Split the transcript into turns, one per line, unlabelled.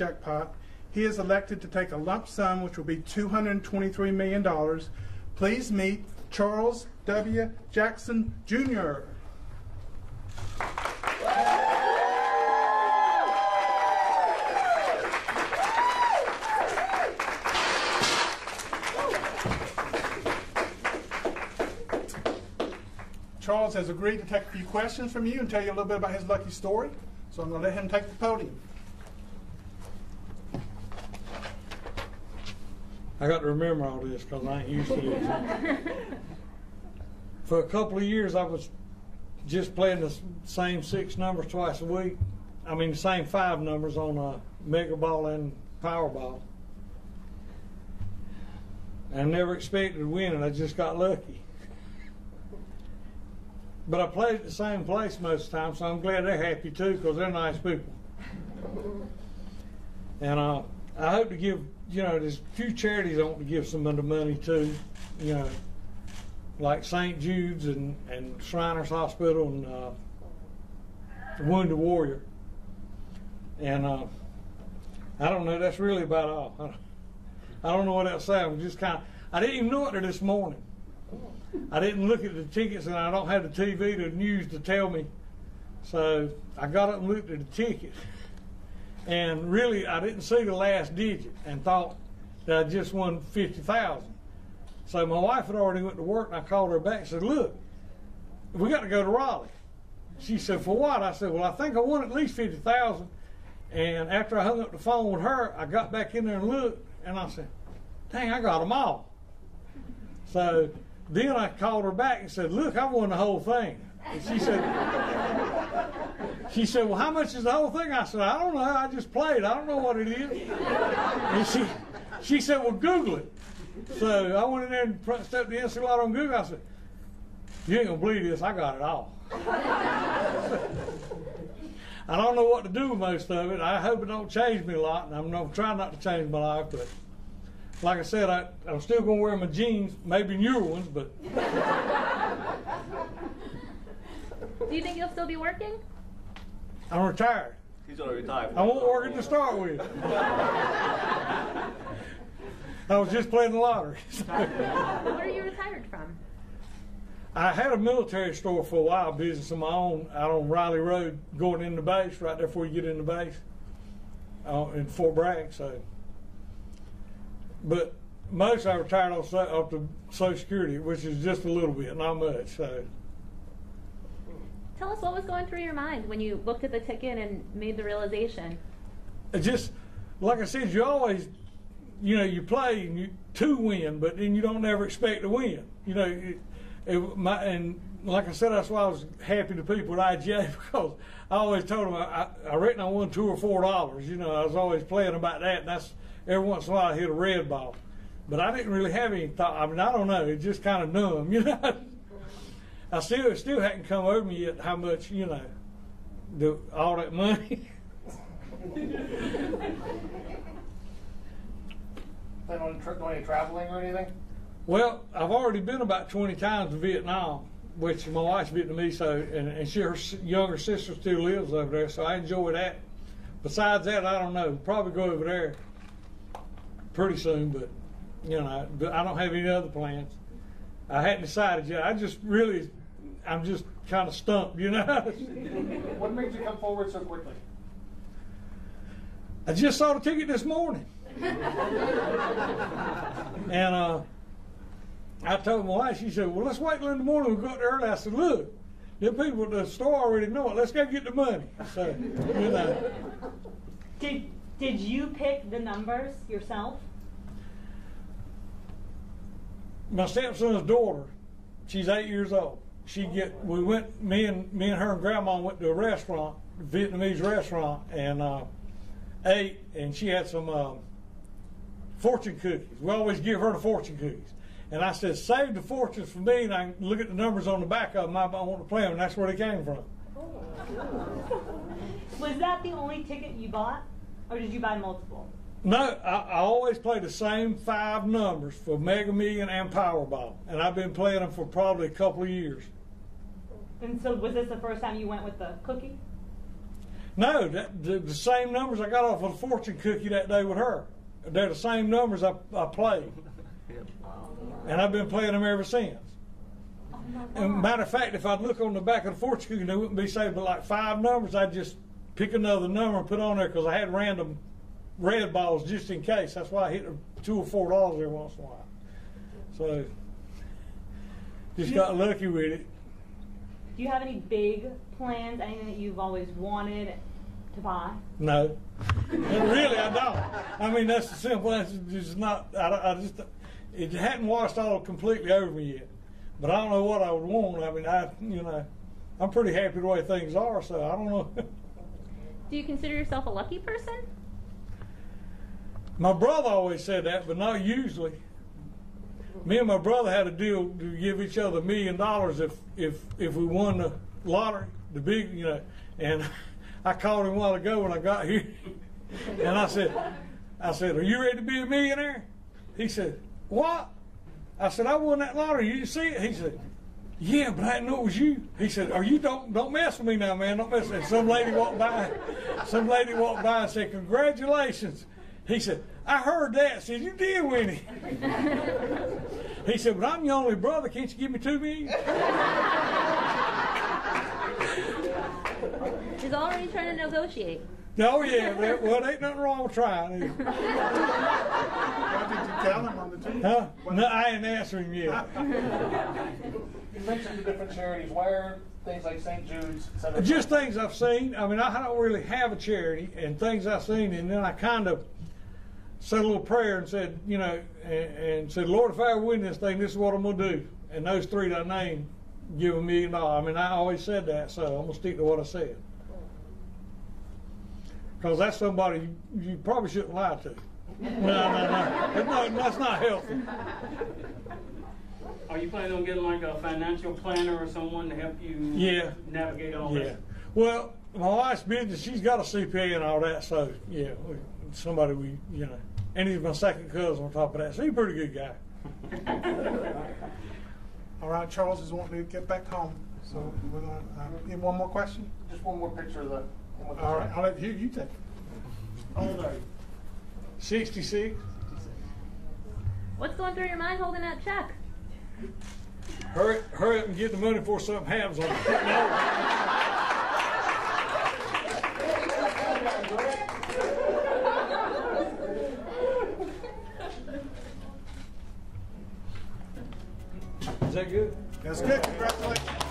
jackpot, he is elected to take a lump sum, which will be $223 million. Please meet Charles W. Jackson, Jr. Charles has agreed to take a few questions from you and tell you a little bit about his lucky story. So I'm going to let him take the podium.
I got to remember all this because I ain't used to this. For a couple of years, I was just playing the same 6 numbers twice a week. I mean, the same 5 numbers on Mega Ball and Powerball. I never expected to win it. I just got lucky. But I played at the same place most of the time, so I'm glad they're happy too, because they're nice people. And I hope to give, there's a few charities I want to give some of the money to, like St. Jude's and Shriners Hospital and Wounded Warrior. And I don't know, that's really about all. I don't know what else to say. I'm just I didn't even know it this morning. I didn't look at the tickets, and I don't have the TV, the news to tell me. So I got up and looked at the ticket. And really, I didn't see the last digit and thought that I just won $50,000. So my wife had already went to work, and I called her back and said, look, we got to go to Raleigh. She said, for what? I said, well, I think I won at least $50,000. And after I hung up the phone with her, I got back in there and looked, and I said, dang, I got them all. So then I called her back and said, look, I won the whole thing. And she said, well, how much is the whole thing? I said, I don't know. I just played. I don't know what it is. And she said, well, Google it. So I went in there and stepped the instant lot on Google. I said, you ain't going to believe this. I got it all. I don't know what to do with most of it. I hope it don't change me a lot. And I'm trying not to change my life, but like I said, I'm still going to wear my jeans, maybe newer ones, but.
Do you think you'll still be working?
I'm retired.
He's already retired.
I won't work to start with. I was just playing the lottery.
What are you retired from?
I had a military store for a while, business of my own, out on Riley Road, going in the base, right there before you get in the base, in Fort Bragg. So. But most I retired off the Social Security, which is just a little bit, not much. So,
tell us what was going through your mind when you looked at the ticket and made the realization.
It just, like I said, you always, you play to win, but then you don't ever expect to win. And like I said, that's why I was happy to people at IGA, because I always told them I reckon I won $2 or $4. I was always playing about that. And that's. Every once in a while I hit a red ball. But I didn't really have any thought. I mean, I don't know. It's just kind of numb, I still hadn't come over me yet how much, all that money.
Plan on doing any traveling or anything?
Well, I've already been about 20 times to Vietnam, which my wife's Vietnamese, so and her younger sister still lives over there, so I enjoy that. Besides that, I don't know. Probably go over there pretty soon, but I don't have any other plans. I hadn't decided yet. I'm just kind of stumped,
What made you come forward so quickly?
I just saw the ticket this morning. And I told my wife, she said, well, let's wait till in the morning. We'll go up there early. I said, look, the people at the store already know it. Let's go get the money. So,
Did you pick the numbers yourself?
My stepson's daughter, she's 8 years old. Me and her and Grandma went to a restaurant, a Vietnamese restaurant, and ate, and she had some fortune cookies. We always give her the fortune cookies. And I said, save the fortunes for me, and I can look at the numbers on the back of them. I want to play them, and that's where they came from.
Was that the only ticket you bought? Or did you buy multiple?
No, I always play the same 5 numbers for Mega Million and Powerball, and I've been playing them for probably a couple of years.
And so was this the first time you went with the cookie?
No, the same numbers I got off of the fortune cookie that day with her. They're the same numbers I played. And I've been playing them ever since. And matter of fact, if I'd look on the back of the fortune cookie, there wouldn't be saved but like 5 numbers. I'd just pick another number and put on there because I had random red balls just in case. That's why I hit $2 or $4 every once in a while. So just got lucky with it.
Do you have any big plans? Anything that you've always wanted to buy?
No, and really I don't. I mean, that's the simple answer. It's not. I just it hadn't washed all completely over me yet. But I don't know what I would want. I mean, I'm pretty happy the way things are. So I don't know.
Do you consider yourself a lucky person?
My brother always said that, but not usually. Me and my brother had a deal to give each other $1 million if we won the lottery, the big, And I called him a while ago when I got here, and I said, "Are you ready to be a millionaire?" He said, "What?" I said, "I won that lottery. You didn't see it?" He said, "Yeah, but I didn't know it was you." He said, don't mess with me now, man. Don't mess with me. And some lady walked by and said, "Congratulations." He said, "I heard that." I said, "You did win it." He said, "But I'm your only brother. Can't you give me $2 million?"
He's already trying to negotiate.
Oh, yeah. Well, there ain't nothing wrong with trying.
What did you tell him on the TV?
Huh? No, I ain't answering him yet.
You mentioned the different charities. Why are things like St. Jude's, et cetera?
Just things I've seen. I mean, I don't really have a charity, and things I've seen, and then I kind of said a little prayer and said, and said, "Lord, if I ever win this thing, this is what I'm going to do." And those 3 that I named give $1 million. I mean, I always said that, so I'm going to stick to what I said. Because that's somebody you probably shouldn't lie to. No. That's not healthy.
Are you planning on getting like a financial planner or someone to help you navigate all this?
Well, my wife's business, she's got a CPA and all that, so somebody and he's my second cousin on top of that, so he's a pretty good guy.
All right, Charles is wanting to get back home, so we're going to get one more question.
Just one more picture of the.
All right, I'll let you take it.
How old are you?
66.
What's going through your mind holding that check?
Hurry up and get the money before something happens on it. Is that good?
That's good. Congratulations.